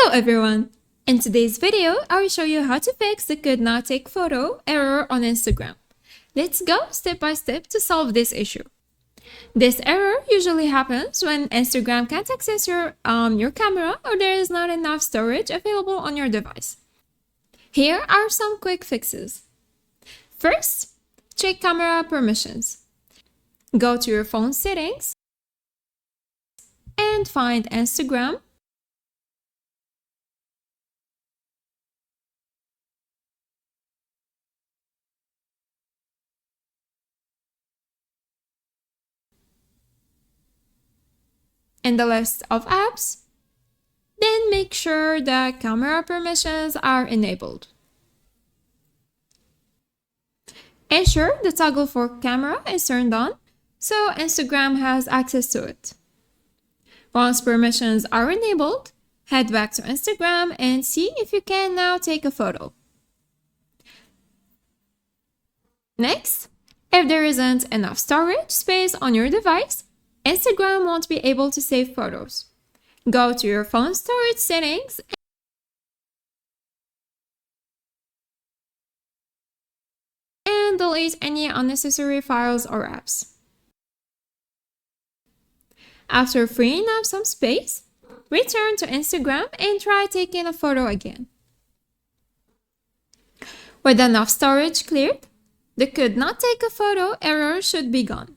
Hello everyone! In today's video, I will show you how to fix the could not take photo error on Instagram. Let's go step by step to solve this issue. This error usually happens when Instagram can't access your camera or there is not enough storage available on your device. Here are some quick fixes. First, check camera permissions. Go to your phone settings and find Instagram. In the list of apps, then make sure the camera permissions are enabled. Ensure the toggle for camera is turned on so Instagram has access to it. Once permissions are enabled, head back to Instagram and see if you can now take a photo. Next, if there isn't enough storage space on your device, Instagram won't be able to save photos. Go to your phone storage settings and delete any unnecessary files or apps. After freeing up some space, return to Instagram and try taking a photo again. With enough storage cleared, the could not take a photo error should be gone.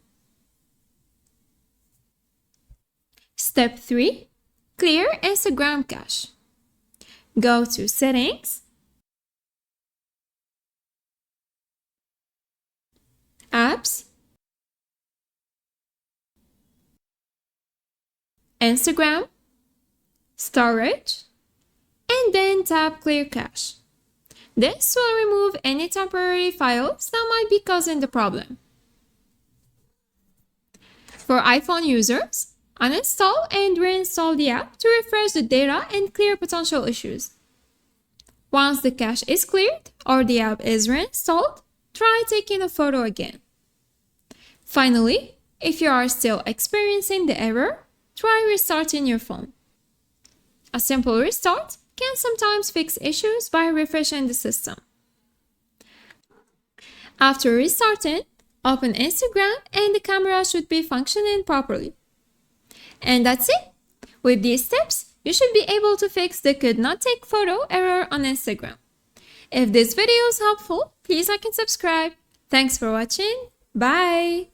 Step 3. Clear Instagram cache. Go to Settings, Apps, Instagram, Storage, and then tap Clear Cache. This will remove any temporary files that might be causing the problem. For iPhone users, uninstall and reinstall the app to refresh the data and clear potential issues. Once the cache is cleared or the app is reinstalled, try taking a photo again. Finally, if you are still experiencing the error, try restarting your phone. A simple restart can sometimes fix issues by refreshing the system. After restarting, open Instagram and the camera should be functioning properly. And that's it! With these steps, you should be able to fix the could not take photo error on Instagram. If this video is helpful, please like and subscribe. Thanks for watching. Bye!